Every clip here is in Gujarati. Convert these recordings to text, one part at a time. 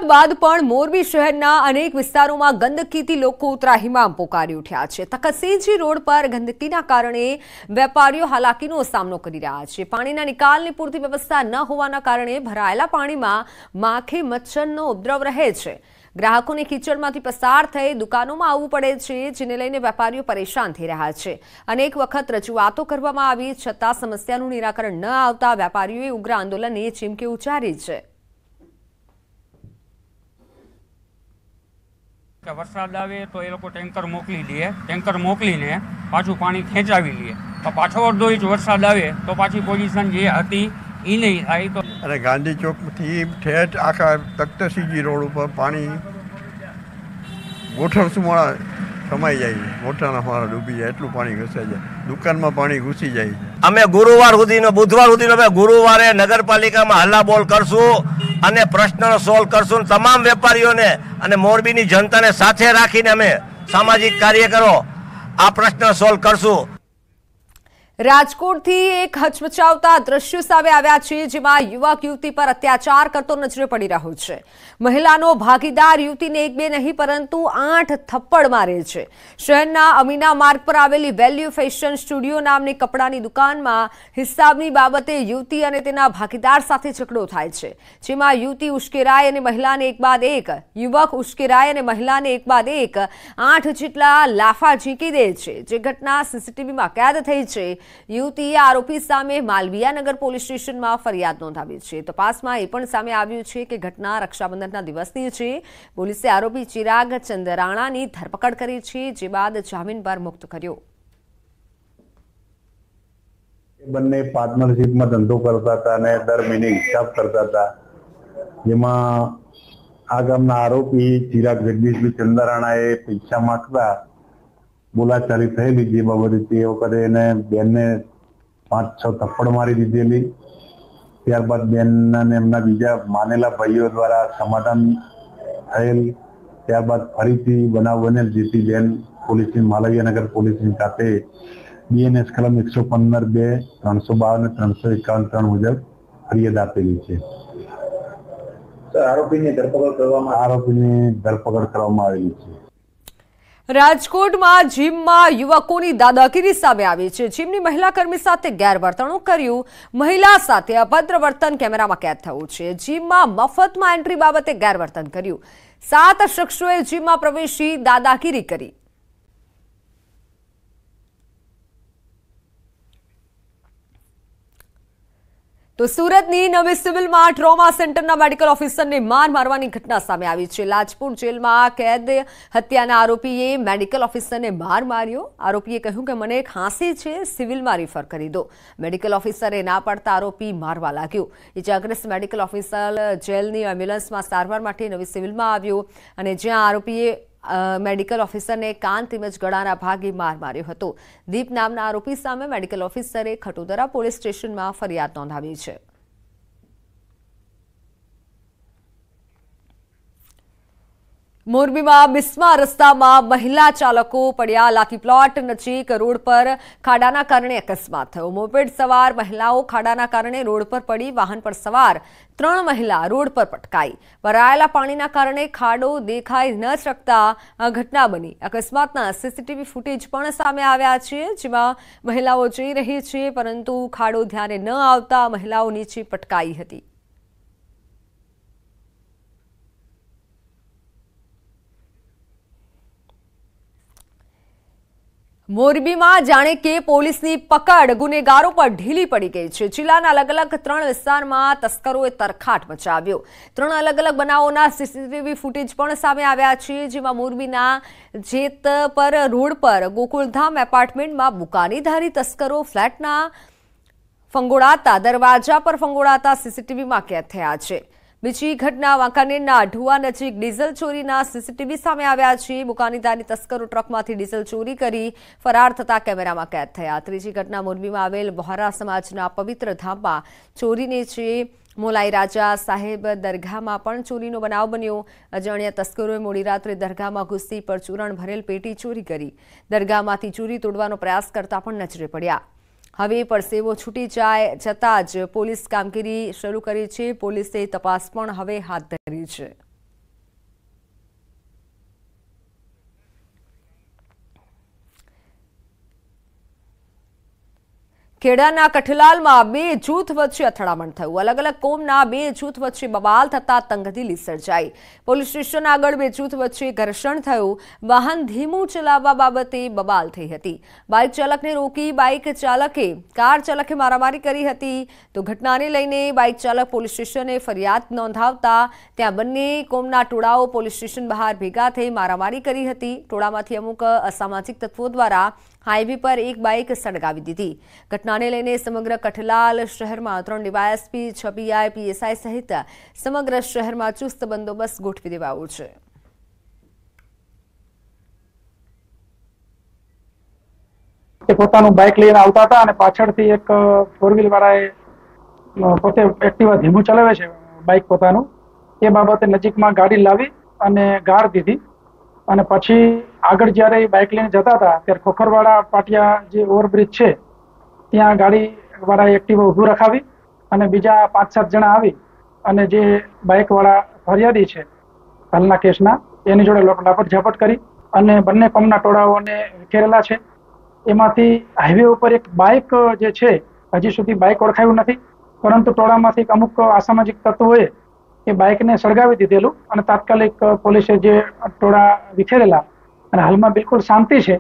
બાદ પણ મોરબી શહેરના અનેક વિસ્તારોમાં ગંદકીથી લોકો ત્રાહિમામ પોકારી ઉઠ્યા છે। તખતસિંહજી રોડ પર ગંદકીના કારણે વેપારીઓ હાલાકીનો સામનો કરી રહ્યા છે। પાણીના નિકાલની પૂરતી વ્યવસ્થા ન હોવાના કારણે ભરાયેલા પાણીમાં માખી મચ્છરનો ઉપદ્રવ રહે છે। ગ્રાહકોને કિચડમાંથી પસાર થઈ દુકાનોમાં આવવું પડે છે, જેને લઈને વેપારીઓ પરેશાન થઈ રહ્યા છે। અનેક વખત રજૂઆતો કરવામાં આવી છતાં સમસ્યાનું નિરાકરણ ન આવતા વેપારીઓએ ઉગ્ર આંદોલનની ચીમકી ઉચ્ચારી છે। વરસાદ આવે તો એ લોકો ટેન્કર મોકલી દે, ટેન્કર મોકલીને પાછું પાણી ખેંચાવી લે, તો પાછો અડધો ઇંચ વરસાદ આવે તો પાછી પોઝિશન જે હતી એ નહીં થાય। તો અને ગાંધી ચોકથી ઠેઠ આખા તખ્તસિંહજી રોડ ઉપર પાણી ગોઠણ સુમાળા સમાઈ જાય છે, મોટાના માળા ડૂબી જાય એટલું પાણી ઘસાઈ જાય, દુકાનમાં પાણી ઘૂસી જાય છે। અમે ગુરુવાર સુધીનો બુધવાર સુધીનો અમે ગુરુવારે નગરપાલિકામાં હલ્લાબોલ કરશું અને પ્રશ્નનો સોલ્વ કરશું। તમામ વેપારીઓને અને મોરબીની જનતાને સાથે રાખીને અમે સામાજિક કાર્યકરો આ પ્રશ્ન સોલ્વ કરશું। રાજકોટથી એક હચમચાવતા દ્રશ્યો સામે આવ્યા છે, જેમાં યુવક યુવતી પર અત્યાચાર કરતો નજરે પડી રહ્યો છે। મહિલાનો ભાગીદાર યુવતીને એક બે નહીં પરંતુ 8 થપ્પડ મારે છે। શહેરના અમીના માર્ગ પર આવેલી વેલ્યુ ફેશન સ્ટુડિયો નામની કપડાની દુકાનમાં હિસાબની બાબતે યુવતી અને તેના ભાગીદાર સાથે ઝઘડો થાય છે, જેમાં યુવતી ઉશ્કેરાય અને મહિલાને એક બાદ એક, યુવક ઉશ્કેરાય અને મહિલાને એક બાદ એક 8 જેટલા લાફા ઝીકી દે છે, જે ઘટના સીસીટીવીમાં કેદ થઈ છે। યુવતીએ આરોપી સામે માલવીયાનગર પોલીસ સ્ટેશનમાં ફરિયાદ નોંધાવી છે। તપાસમાં એ પણ સામે આવ્યું છે કે ઘટના રક્ષાબંધનના દિવસની છે। પોલીસે આરોપી ચિરાગ ચંદ્રાણાની ધરપકડ કરી છે, જે બાદ જામીન પર મુક્ત કર્યો। બંને પાર્ટનરશિપમાં ધંધો કરતા હતા અને દર મહિને હિસાબ કરતા હતા, જેમાં આ ગામના આરોપી ચિરાગ જગદીશભાઈ ચંદ્રાણાએ પૈસા માંગતા બોલાચાલી થયેલી, જે બાબતે તે વખતે એને બેનને 5-6 થપ્પડ મારી દીધેલી। ત્યારબાદ બેનને એમના બીજા માનેલા ભાઈઓ દ્વારા સમાધાન થયેલ। ત્યારબાદ ફરીથી બનાવ બનેલ, જેથી બેન પોલીસની માલવીયાનગર પોલીસની સાથે BNS કલમ 115(2), 352 અને 351 મુજબ ફરિયાદ આપેલી છે। આરોપીની ધરપકડ કરવામાં આવેલી છે। રાજકોટમાં જીમમાં યુવકોની દાદાગીરી સામે આવી છે। જીમની મહિલા કર્મી સાથે ગેરવર્તણૂક કર્યું, મહિલા સાથે અભદ્ર વર્તન કેમેરામાં કેદ થયું છે। જીમમાં મફતમાં એન્ટ્રી બાબતે ગેરવર્તન કર્યું, 7 શખ્સોએ જીમમાં પ્રવેશી દાદાગીરી કરી। તો સુરતની નવી સિવિલમાં ટ્રોમા સેન્ટરના મેડિકલ ઓફિસરને માર મારવાની ઘટના સામે આવી છે। લાજપુર જેલમાં કેદ હત્યાના આરોપીએ મેડિકલ ઓફિસરને માર માર્યો। આરોપીએ કહ્યું કે મને ખાંસી છે, સિવિલમાં રિફર કરી દો। મેડિકલ ઓફિસરે ના પાડતા આરોપી મારવા લાગ્યો। ઇજાગ્રસ્ત મેડિકલ ઓફિસર જેલની એમ્બ્યુલન્સમાં સારવાર માટે નવી સિવિલમાં આવ્યો અને જ્યાં આરોપીએ મેડિકલ ઓફિસરને કાન તેમજ ગળાના ભાગે માર માર્યો હતો। દીપ નામના આરોપી સામે મેડિકલ ઓફિસરે ખટોદરા પોલીસ સ્ટેશનમાં ફરિયાદ નોંધાવી છે। મોરબીમાં બિસ્મા રસ્તામાં મહિલા ચાલકો પડ્યા। લાકી પ્લોટ નજીક રોડ પર ખાડાના કારણે અકસ્માત થયો। મોપેડ સવાર મહિલાઓ ખાડાના કારણે રોડ પર પડી, વાહન પર સવાર 3 મહિલા રોડ પર પટકાઈ। ભરાયેલા પાણીના કારણે ખાડો દેખાઈ ન શકતા આ ઘટના બની। અકસ્માતના સીસીટીવી ફૂટેજ પણ સામે આવ્યા છે, જેમાં મહિલાઓ જઈ રહી છે, પરંતુ ખાડો ધ્યાને ન આવતા મહિલાઓ નીચે પટકાઈ હતી। મોરબીમાં જાણે કે પોલીસની પકડ ગુનેગારો પર ઢીલી પડી ગઈ છે। જિલ્લાના અલગ અલગ 3 વિસ્તારમાં તસ્કરોએ તરખાટ મચાવ્યો। 3 અલગ અલગ બનાવોના સીસીટીવી ફૂટેજ પણ સામે આવ્યા છે, જેમાં મોરબીના જેતપર રોડ પર ગોકુલધામ એપાર્ટમેન્ટમાં બુકાનીધારી તસ્કરો ફ્લેટના ફંગોળાતા દરવાજા પર ફંગોળાતા સીસીટીવીમાં કેદ થયા છે। બીજી ઘટના વાંકાનેરના ઢુવા નજીક ડીઝલ ચોરીના સીસીટીવી સામે આવ્યા છે। બુકાનીધારી તસ્કરો ટ્રકમાંથી ડીઝલ ચોરી કરી ફરાર થતા કેમેરામાં કેદ થયા। ત્રીજી ઘટના મોરબીમાં આવેલ બહોરા સમાજના પવિત્ર ધામમાં ચોરીની છે। મોલાઈ રાજા સાહેબ દરગાહમાં પણ ચોરીનો બનાવ બન્યો। અજાણ્યા તસ્કરોએ મોડી રાત્રે દરગાહમાં ઘૂસી પરચૂરણ ભરેલ પેટી ચોરી કરી। દરગાહમાંથી ચોરી તોડવાનો પ્રયાસ કરતા પણ નજરે પડ્યા। હવે પરસેવો છૂટી જતાં જ પોલીસ કામગીરી શરૂ કરી છે। પોલીસે તપાસ પણ હવે હાથ ધરી છે। ખેડાના કઠલાલમાં બે જૂથ વચ્ચે અથડામણ થયું. અલગ અલગ કોમના બે જૂથ વચ્ચે બબાલ થતા તંગદિલી સર્જાઈ. પોલીસ સ્ટેશન આગળ બે જૂથ વચ્ચે ઘર્ષણ થયું. વાહન ધીમું ચલાવવા બાબતે બબાલ થઈ હતી. બાઇક ચાલકને રોકી બાઇક ચાલકે કાર ચાલકે મારામારી કરી હતી. તો ઘટનાને લઈને બાઇક ચાલક પોલીસ સ્ટેશને ફરિયાદ નોંધાવતા ત્યાં બંને કોમના ટોળાઓ પોલીસ સ્ટેશન બહાર ભેગા થઈ મારામારી કરી હતી. ટોળામાંથી અમુક અસામાજિક તત્વો દ્વારા હાઈવે પર એક બાઇક સળગાવી દીધી. ઘટનાને લઈને સમગ્ર કઠલાલ શહેરમાં 3 ડીવાયએસપી, 6 પીઆઈ, પીએસઆઈ સહિત સમગ્ર શહેરમાં ચુસ્ત બંદોબસ્ત ગોઠવી દેવાયો છે. પોતાનું બાઇક લઈને આવતા હતા અને પાછળથી એક 4 વ્હીલ વાળાએ પોતે એક્ટિવા ધીમું ચલાવે છે બાઇક પોતાનું, એ બાબતે નજીકમાં ગાડી લાવી અને ગાળ દીધી. અને પછી આગળ જ્યારે બાઇક લઈને જતા હતા ત્યારે ખોખરવાડા પાટિયા જે ઓવરબ્રિજ છે ત્યાં ગાડી વાળાએ એક્ટિવા ઊભું રખાવી અને બીજા 5-7 જણા આવી અને જે બાઇક વાળા ફરિયાદી છે હાલના કેસના એની જોડે લાપટ ઝાપટ કરી અને બંને કોમના ટોળાઓને વિખેરેલા છે. એમાંથી હાઈવે ઉપર એક બાઇક જે છે હજી સુધી બાઇક ઓળખાયું નથી, પરંતુ ટોળામાંથી અમુક અસામાજિક તત્વોએ એ બાઇકને સળગાવી દીધેલું અને તાત્કાલિક પોલીસે જે ટોળા વિખેરેલા અને હાલમાં બિલકુલ શાંતિ છે.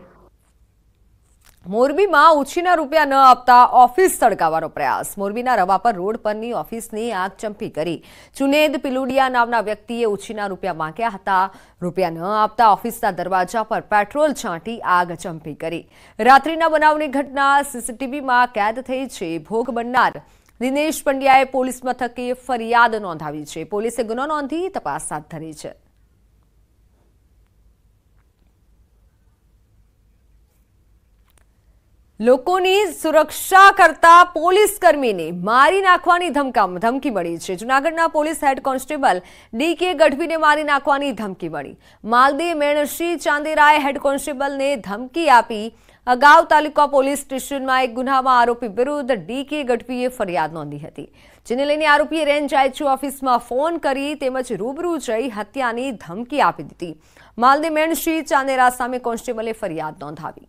મોરબીમાં ઉછીના રૂપિયા ન આપતા ઓફિસ સળગાવવાનો પ્રયાસ. મોરબીના રવાપર રોડ પરની ઓફિસની આગ ચંપી કરી. જુનેદ પિલુડિયા નામના વ્યક્તિએ ઉછીના રૂપિયા માંગ્યા હતા. રૂપિયા ન આપતા ઓફિસના દરવાજા પર પેટ્રોલ છાંટી આગ ચંપી કરી. રાત્રિના બનાવની ઘટના સીસીટીવીમાં કેદ થઈ છે. ભોગ બનનાર દિનેશ પંડ્યાએ પોલીસ મથકે ફરિયાદ નોંધાવી છે. પોલીસે ગુનો નોંધી તપાસ હાથ ધરી છે. લોકોની સુરક્ષા કરતા પોલીસ કર્મીને મારી નાખવાની ધમકી મળી છે. જૂનાગઢના પોલીસ હેડ કોન્સ્ટેબલ ડીકે ગઢવીને મારી નાખવાની ધમકી મળી. માલદે મેણશ્રી ચાંદેરાએ હેડ કોન્સ્ટેબલને ધમકી આપી. અગાઉ તાલુકા પોલીસ સ્ટેશનમાં એક ગુનામાં આરોપી વિરુદ્ધ ડીકે ગઢવીએ ફરિયાદ નોંધી હતી, જેને લઈને આરોપીએ રેન્જ આઈજી ઓફિસમાં ફોન કરી તેમજ રૂબરૂ જઈ હત્યાની ધમકી આપી દીધી. માલદે મેણશ્રી ચાંદેરા સામે કોન્સ્ટેબલે ફરિયાદ નોંધાવી.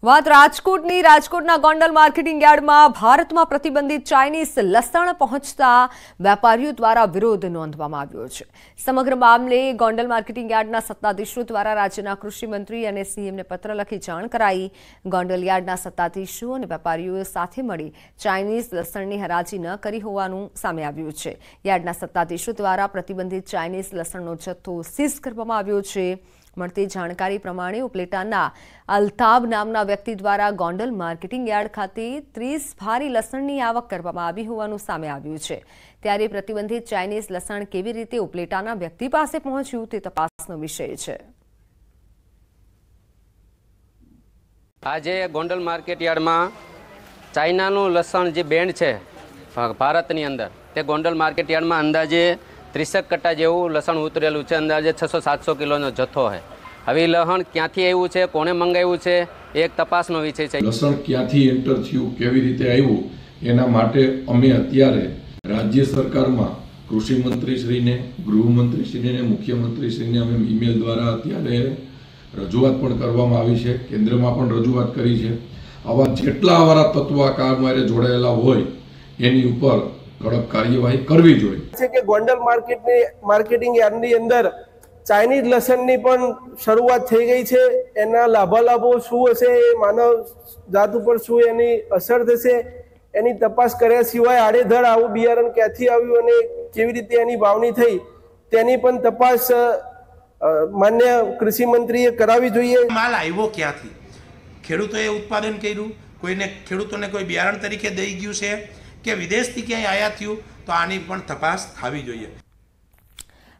વાત રાજકોટની. રાજકોટના ગોંડલ માર્કેટિંગ યાર્ડમાં ભારતમાં પ્રતિબંધિત ચાઇનીઝ લસણ પહોંચતા વેપારીઓ દ્વારા વિરોધ નોંધવામાં આવ્યો છે. સમગ્ર મામલે ગોંડલ માર્કેટિંગ યાર્ડના સત્તાધીશો દ્વારા રાજ્યના કૃષિ મંત્રી અને સીએમને પત્ર લખી જાણ કરાઈ. ગોંડલ યાર્ડના સત્તાધીશો અને વેપારીઓ સાથે મળી ચાઇનીઝ લસણની હરાજી ન કરી હોવાનું સામે આવ્યું છે. યાર્ડના સત્તાધીશો દ્વારા પ્રતિબંધિત ચાઇનીઝ લસણનો જથ્થો સીઝ કરવામાં આવ્યો છે. મળતી જાણકારી પ્રમાણે ઉપલેટાના અલ્તાબ નામના વ્યક્તિ દ્વારા ગોંડલ માર્કેટિંગ યાર્ડ ખાતે 30 ભારી લસણની આવક કરવામાં આવી હોવાનું સામે આવ્યું છે. ત્યારે પ્રતિબંધિત ચાઇનીઝ લસણ કેવી રીતે ઉપલેટાના વ્યક્તિ પાસે પહોંચ્યું તે તપાસનો વિષય છે. આજે ગોંડલ માર્કેટ યાર્ડમાં ચાઇનાનું લસણ જે બેન્ડ છે ભારતની અંદર, તે ગોંડલ માર્કેટ યાર્ડમાં અંદાજે 30 કટ્ટા જેવું લસણ ઉતરેલું છે. અંદાજે 600-700 કિલોનો જથ્થો છે. હવે લસણ ક્યાંથી આવ્યું છે, કોને મંગાવ્યું છે, એક તપાસનો વિષય છે. લસણ ક્યાંથી એન્ટર થયું, કેવી રીતે આવ્યું, એના માટે અમે અત્યારે રાજ્ય સરકારમાં કૃષિ મંત્રીશ્રીને, ગૃહમંત્રીશ્રીને, મુખ્યમંત્રીશ્રીને અમે ઈમેલ દ્વારા અત્યારે રજૂઆત પણ કરવામાં આવી છે. કેન્દ્રમાં પણ રજૂઆત કરી છે. આવા જેટલા આવારા તત્વો આ કામમાં જોડાયેલા હોય એની ઉપર કડક કાર્યવાહી કરવી જોઈએ. છે કે ગોંડલ માર્કેટિંગ યાર્ડની અંદર ચાઇનીઝ લસણની પણ શરૂઆત થઈ ગઈ છે. એના લાભાલાભો શું હશે, માનવ જાત ઉપર શું એની અસર થશે, એની તપાસ કર્યા સિવાય આડેધડ આવું બિયારણ ક્યાંથી આવ્યું અને કેવી રીતે એની વાવણી થઈ તેની પણ તપાસ માન્ય કૃષિ મંત્રીએ કરાવવી જોઈએ. માલ આવ્યો ક્યાંથી, ખેડૂતોએ ઉત્પાદન કર્યું, ખેડૂતોને કોઈ બિયારણ તરીકે દઈ ગયું છે કે વિદેશથી ક્યાંય આયાત થયું, તો આની પણ તપાસ થવી જોઈએ.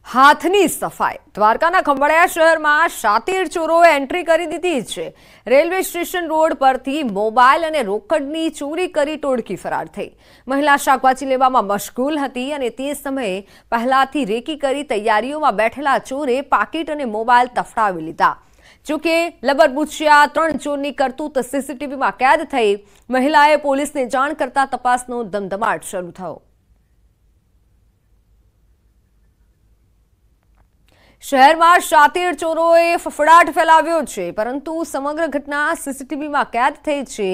હાથની સફાઈ. દ્વારકાના ખંભાળિયા શહેરમાં શાતીર ચોરોએ એન્ટ્રી કરી દીધી છે. રેલવે સ્ટેશન રોડ પરથી મોબાઈલ અને રોકડની ચોરી કરી ટોળકી ફરાર થઈ. મહિલા શાકભાજી લેવામાં મશગુલ હતી અને તે સમયે પહેલાથી રેકી કરી તૈયારીઓમાં બેઠેલા ચોરે પાકીટ અને મોબાઈલ તફડાવી લીધા. જોકે લબરબુચ્યા 3 ચોરની કરતૂત સીસીટીવીમાં કેદ થઈ. મહિલાએ પોલીસને જાણ કરતા તપાસનો ધમધમાટ શરૂ થયો. શહેરમાં શાતીર ચોરોએ ફફડાટ ફેલાવ્યો છે, પરંતુ સમગ્ર ઘટના સીસીટીવીમાં કેદ થઈ છે।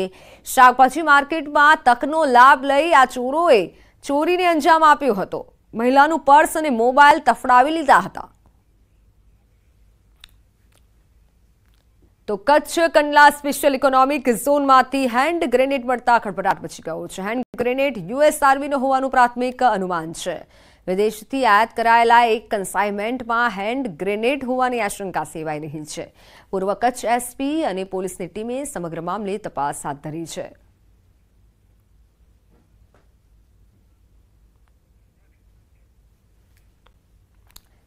શાકભાજી માર્કેટમાં તકનો લાભ લઈ આ ચોરોએ ચોરીને અંજામ આપ્યો હતો। મહિલાનું પર્સ અને મોબાઈલ તફડાવી લીધા હતા। તો કચ્છ કંડલા સ્પેશિયલ ઇકોનોમિક ઝોનમાંથી હેન્ડ ગ્રેનેડ મળતા ખળભળાટ મચી ગયો છે। હેન્ડ ગ્રેનેડ યુએસ આર્મીનો હોવાનું પ્રાથમિક અનુમાન છે। વિદેશથી આયાત કરાયેલા એક કન્સાઇનમેન્ટમાં હેન્ડ ગ્રેનેડ હોવાની આશંકા સેવાઈ રહી છે। પૂર્વ કચ્છ એસપી અને પોલીસની ટીમે સમગ્ર મામલે તપાસ હાથ ધરી છે।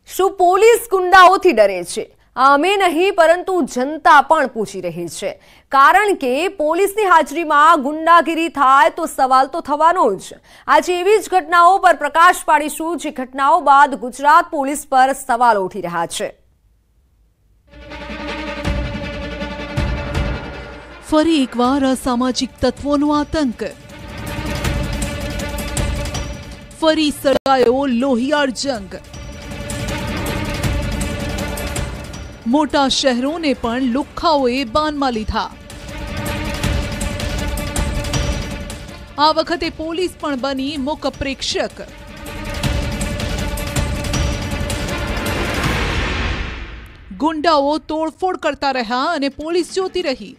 શું પોલીસ ગુંડાઓથી ડરે છે? અમે નહીં, પરંતુ જનતા પણ પૂછી રહી છે, કારણ કે પોલીસની હાજરીમાં ગુંડાગીરી થાય તો સવાલ તો થવાનો જ। આજે એવી જ ઘટનાઓ પર પ્રકાશ પાડીશું, જે ઘટનાઓ બાદ ગુજરાત પોલીસ પર સવાલો ઉઠી રહ્યા છે। ફરી એકવાર અસામાજિક તત્વોનો આતંક, ફરી સળગાયો લોહિયાળ જંગ। મોટા શહેરોને પણ લુખ્ખાઓએ બાનમાં લીધા। આ વખતે પોલીસ પણ બની મૂક પ્રેક્ષક। ગુંડાઓ તોડફોડ કરતા રહ્યા અને પોલીસ જોતી રહી।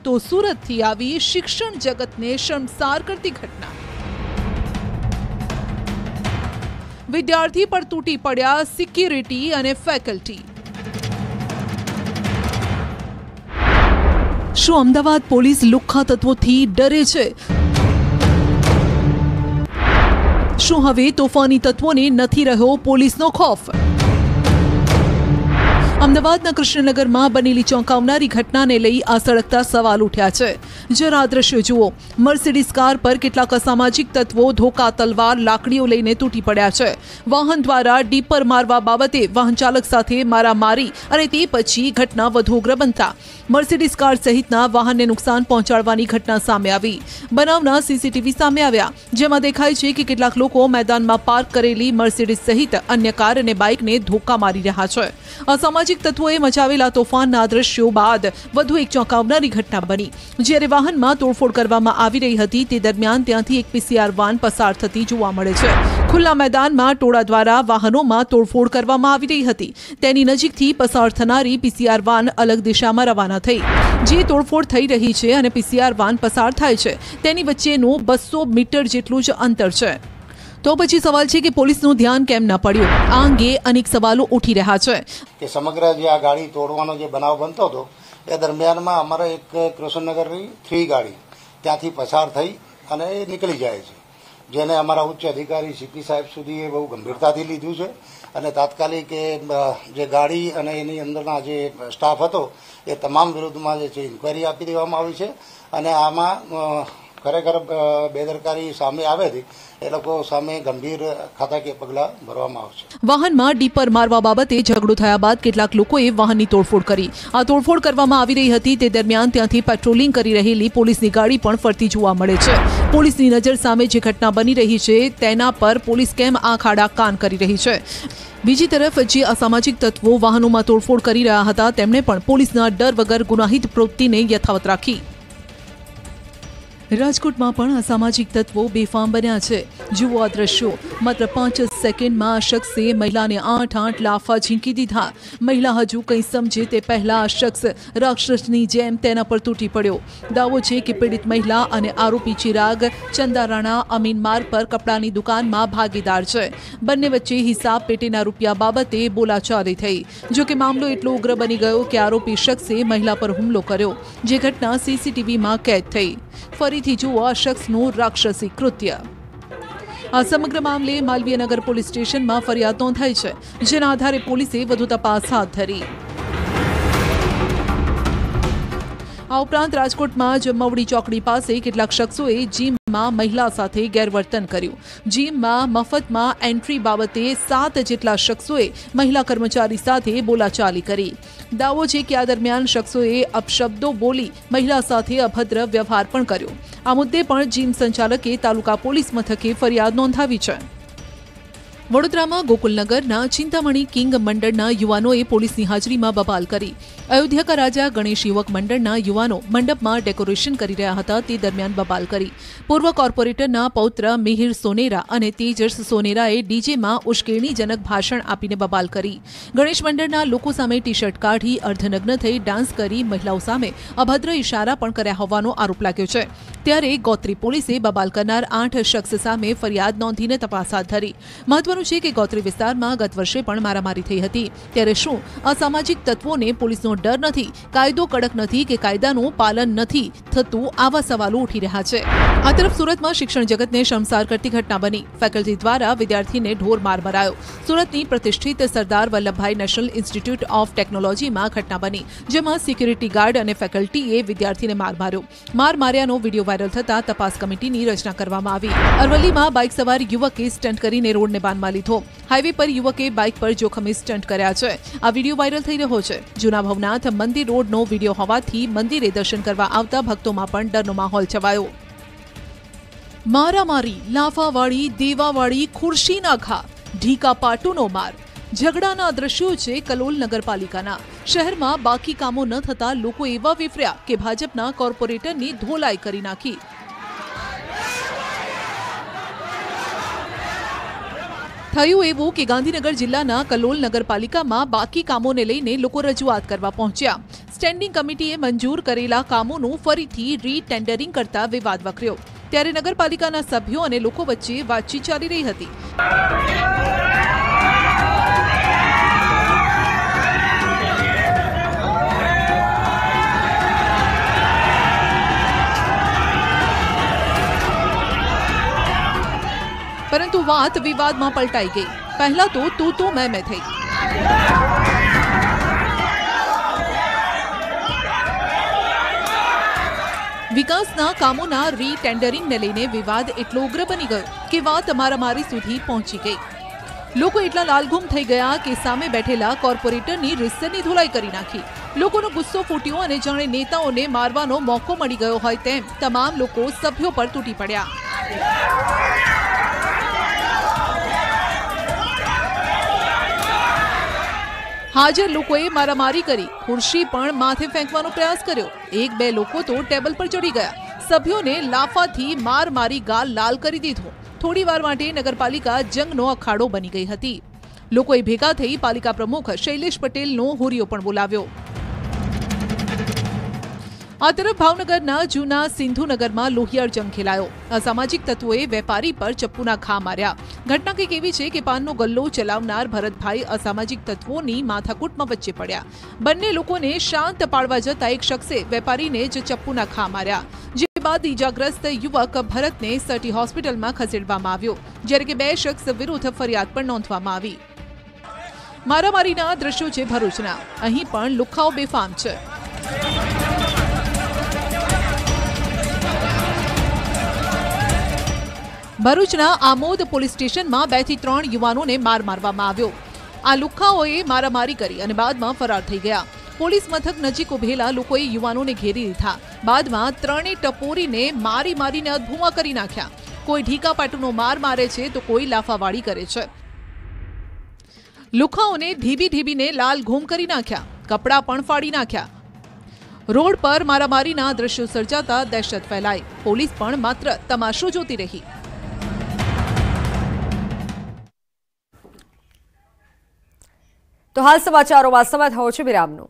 તો સુરતથી આવી શિક્ષણ જગતને શર્મસાર કરતી ઘટના। વિદ્યાર્થી પર તૂટી પડ્યા સિક્યુરિટી અને ફેકલ્ટી। શું અમદાવાદ પોલીસ લુખ્ખા તત્વોથી ડરે છે? શું હવે તોફાની તત્વોને નથી રહ્યો પોલીસનો ખોફ? અમદાવાદના કૃષ્ણનગરમાં બનેલી ચોંકાવનારી ઘટનાને લઈ આ સળગતા સવાલ ઉઠ્યા છે। જરા દ્રશ્યો જુઓ। મર્સિડીઝ કાર પર કેટલાક અસામાજિક તત્વો ધોકા, તલવાર, લાકડીઓ લઈને તૂટી પડ્યા છે। વાહન દ્વારા ડીપર મારવા બાબતે વાહન ચાલક સાથે મારામારી અને તે પછી ઘટના વધુ ઉગ્ર બનતા મર્સિડીઝ કાર સહિતના વાહનને નુકસાન પહોંચાડવાની ઘટના સામે આવી। બનાવના સીસીટીવી સામે આવ્યા, જેમાં દેખાય છે કે કેટલાક લોકો મેદાનમાં પાર્ક કરેલી મર્સિડીઝ સહિત અન્ય કાર અને બાઇકને ધોકા મારી રહ્યા છે। અસામાજિક તત્વોએ મચાવેલા તોફાનના દ્રશ્યો બાદ વધુ એક ચોંકાવનારી ઘટના બની। જ્યારે વાહનમાં તોડફોડ કરવામાં આવી રહી હતી તે દરમિયાન ત્યાંથી એક પીસીઆર વાન પસાર થતી જોવા મળે છે। ખુલ્લા મેદાનમાં ટોળા દ્વારા વાહનોમાં તોડફોડ કરવામાં આવી રહી હતી। તેની નજીકથી પસાર થનારી પીસીઆર વાન અલગ દિશામાં રવાના થઈ। જે તોડફોડ થઈ રહી છે અને પીસીઆર વાન પસાર થાય છે તેની વચ્ચેનું 200 મીટર જેટલું જ અંતર છે। તો પછી સવાલ છે કે પોલીસનું ધ્યાન કેમ ન પડ્યું? આ અંગે અનેક સવાલો ઉઠી રહ્યા છે કે સમગ્ર જે આ ગાડી તોડવાનો જે બનાવ બનતો હતો એ દરમિયાનમાં અમારા એક કૃષ્ણનગરની 3 ગાડી ત્યાંથી પસાર થઈ અને એ નીકળી જાય છે, જેને અમારા ઉચ્ચ અધિકારી સીપી સાહેબ સુધી એ બહુ ગંભીરતાથી લીધું છે અને તાત્કાલિક જે ગાડી અને એની અંદરના જે સ્ટાફ હતો એ તમામ વિરુદ્ધમાં જે છે ઇન્કવાયરી આપી દેવામાં આવી છે અને આમાં ખરેખર બેદરકારી સામે આવેલી એ લોકો સામે ગંભીર ખાતાકીય પગલાં ભરવામાં આવશે। વાહનમાં ડીપર મારવા બાબતે ઝઘડો થયા બાદ કેટલાક લોકોએ વાહનની તોડફોડ કરી। આ તોડફોડ કરવામાં આવી રહી હતી તે દરમિયાન ત્યાંથી પેટ્રોલિંગ કરી રહેલી પોલીસની ગાડી પણ ફરતી જોવા મળે છે। પોલીસની નજર સામે જે ઘટના બની રહી છે તેના પર પોલીસ કેમ આંખ આડા કાન કરી રહી છે? બીજી તરફ જે અસામાજિક તત્વો વાહનોમાં તોડફોડ કરી રહ્યા હતા તેમણે પણ પોલીસના ડર વગર ગુનાહિત પ્રવૃત્તિને યથાવત રાખી। રાજકોટમાં પણ અસામાજિક તત્વો બેફામ બન્યા છે। જુઓ આ દ્રશ્યો। માત્ર 5 સેકન્ડમાં આ શખ્સે મહિલાને 8 લાફા ઝીંકી દીધા। મહિલા હજુ કંઈ સમજે તે પહેલા આ શખ્સ રાક્ષસની જેમ તેના પર તૂટી પડ્યો। દાવો છે કે પીડિત મહિલા અને આરોપી ચિરાગ ચંદારાણા અમીન માર્ગ પર કપડાની દુકાનમાં ભાગીદાર છે। બંને વચ્ચે હિસાબ પેટીના રૂપિયા બાબતે બોલાચાલી થઈ। જોકે મામલો એટલો ઉગ્ર બની ગયો કે આરોપી શખ્સે મહિલા પર હુમલો કર્યો, જે ઘટના સીસીટીવીમાં કેદ થઈ। ફરીથી જુઓ આ શખ્સનું રાક્ષસી કૃત્ય। આ સમગ્ર મામલે માલવીયનગર પોલીસ સ્ટેશનમાં ફરિયાદ નોંધાઈ છે, જેના આધારે પોલીસે વધુ તપાસ હાથ ધરી। આ ઉપરાંત રાજકોટમાં જમવડી ચોકડી પાસે કેટલાક શખ્સોએ જીમમાં મહિલા સાથે ગેરવર્તન કર્યું। જીમમાં મફતમાં એન્ટ્રી બાબતે 7 જેટલા શખ્સોએ મહિલા કર્મચારી સાથે બોલાચાલી કરી। દાવો છે કે આ દરમિયાન શખ્સોએ અપશબ્દો બોલી મહિલા સાથે અભદ્ર વ્યવહાર પણ કર્યો। આ મુદ્દે પણ જીમ સંચાલકે તાલુકા પોલીસ મથકે ફરિયાદ નોંધાવી છે। વડોદરામાં ગોકુલનગરના ચિંતામણી કિંગ મંડળના યુવાનોએ પોલીસની હાજરીમાં બબાલ કરી. અયોધ્યા કા રાજા ગણેશ યુવક મંડળના યુવાનો મંડપમાં ડેકોરેશન કરી રહ્યા હતા તે દરમિયાન બબાલ કરી. પૂર્વ કોર્પોરેટરના પૌત્ર મિહિર સોનેરા અને તેજસ સોનેરાએ ડીજેમાં ઉશ્કેરણીજનક ભાષણ આપીને બબાલ કરી. ગણેશ મંડળના લોકો સામે ટી શર્ટ કાઢી અર્ધનગ્ન થઈ ડાન્સ કરી મહિલાઓ સામે અભદ્ર ઇશારા પણ કર્યા હોવાનો આરોપ લાગ્યો છે. ત્યારે ગોત્રી પોલીસે બબાલ કરનાર 8 શખ્સ સામે ફરિયાદ નોંધીને તપાસ હાથ ધરી. મહત્વનું છે કે ગોત્રી વિસ્તારમાં ગત વર્ષે પણ મારામારી થઈ હતી. ત્યારે શું અસામાજિક તત્વોને પોલીસનો ડર નથી, કાયદો કડક નથી કે કાયદાનું પાલન નથી થતું, આવા સવાલો ઉઠી રહ્યા છે. આ તરફ સુરતમાં શિક્ષણ જગતને શર્મસાર કરતી ઘટના બની. ફેકલ્ટી દ્વારા વિદ્યાર્થીને ઢોર માર મરાયો. સુરતની પ્રતિષ્ઠિત Sardar Vallabhbhai national institute of ટેકનોલોજીમાં ઘટના બની, જેમાં સિક્યુરિટી ગાર્ડ અને ફેકલ્ટીએ વિદ્યાર્થીને માર માર્યો. માર માર્યાનો વિડીયો વાયરલ થતા તપાસ કમિટીની રચના કરવામાં આવી. અરવલ્લીમાં બાઇક સવાર યુવકે સ્ટન્ટ કરીને રોડને બાંધમાં લીધો. હાઈવે પર યુવકે બાઇક પર જોખમી સ્ટન્ટ કર્યા છે. આ વિડીયો વાયરલ થઈ રહ્યો છે. જૂના ભવનાથ મંદિર રોડનો વિડીયો હોવાથી મંદિરે દર્શન કરવા આવતા ભક્તોમાં પણ ડરનો માહોલ છવાયો. મારામારી, લાફાવાળી, દેવાવાળી, ખુરશીના ઘા, ઢીકા પાટુનો માર. ઝઘડાના દ્રશ્યો છે કલોલ નગરપાલિકાના. શહેરમાં બાકી કામો ન થતા લોકો એવા વિફર્યા કે ભાજપના કોર્પોરેટરની ધોલાઈ કરી નાખી. થયું એવું કે ગાંધીનગર જિલ્લાના કલોલ નગરપાલિકામાં બાકી કામોને લઈને લોકો રજૂઆત કરવા પહોંચ્યા. સ્ટેન્ડિંગ કમિટીએ મંજૂર કરેલા કામોનું ફરીથી રીટેન્ડરિંગ કરતા વિવાદ વકર્યો. ત્યારે નગરપાલિકાના સભ્યો અને લોકો વચ્ચે વાતચીત ચાલી રહી હતી. પરંતુ વાત વિવાદમાં પલટાઈ ગઈ. પહેલા તો તું મેં થઈ. વિકાસના કામોના રીટેન્ડરિંગને લઈને વિવાદ એટલો ઉગ્ર બની ગયો કે વાત મારામારી સુધી પહોંચી ગઈ. લોકો એટલા લાલઘુમ થઈ ગયા કે સામે બેઠેલા કોર્પોરેટરની રીતસરની ધોલાઈ કરી નાખી. લોકોનો ગુસ્સો ફૂટ્યો અને જાણે નેતાઓને મારવાનો મોકો મળી ગયો હોય તેમ તમામ લોકો સભ્યો પર તૂટી પડ્યા. હાજર લોકોએ મારામારી કરી, ખુરશી પણ માથે ફેંકવાનો પ્રયાસ કર્યો. 1-2 લોકો તો ટેબલ પર ચડી ગયા. સભ્યોને લાફાથી માર મારી ગાલ લાલ કરી દીધો. થોડી વાર માટે નગરપાલિકા જંગનો અખાડો બની ગઈ હતી. લોકોએ ભેગા થઈ પાલિકા પ્રમુખ શૈલેષ પટેલનો હુરિયો પણ બોલાવ્યો. આ તરફ ભાવનગરના જૂના સિંધુનગરમાં લોહિયાળ જંગ ખેલાયો. અસામાજિક તત્વોએ વેપારી પર ચપ્પુના ઘા માર્યા. ઘટના કંઈક એવી છે કે પાનનો ગલ્લો ચલાવનાર ભરતભાઈ અસામાજિક તત્વોની માથાકૂટમાં વચ્ચે પડ્યા. બંને લોકોને શાંત પાડવા જતા એક શખ્સે વેપારીને જ ચપ્પુના ઘા માર્યા. જે બાદ ઇજાગ્રસ્ત યુવક ભરતને સટી હોસ્પિટલમાં ખસેડવામાં આવ્યો, જ્યારે કે 2 શખ્સ વિરુદ્ધ ફરિયાદ પણ નોંધવામાં આવી. મારામારીના દ્રશ્યો છે ભરૂચના. અહીં પણ લુખ્ખાઓ બેફામ છે. ભરૂચના આમોદ પોલીસ સ્ટેશનમાં 2 થી 3 યુવાનોને માર મારવામાં આવ્યો. આ લુખ્ખાઓએ મારામારી કરી અને બાદમાં ફરાર થઈ ગયા. પોલીસ મથક નજીક ઉભેલા લોકોએ યુવાનોને ઘેરી લીધા. બાદમાં 3 ટપોરીને મારીને અધભૂમા કરી નાખ્યા. કોઈ ઢીકા પાટુનો માર મારે છે તો કોઈ લાફાવાળી કરે છે. લુખ્ખાઓને ઢીબીને લાલ ઘૂમ કરી નાખ્યા. કપડાં પણ ફાડી નાખ્યા. રોડ પર મારામારીના દ્રશ્યો સર્જાતા દહેશત ફેલાઈ. પોલીસ પણ માત્ર તમાશો જોતી રહી. તો હાલ સમાચારોમાં સમય થયો છે વિરામનો.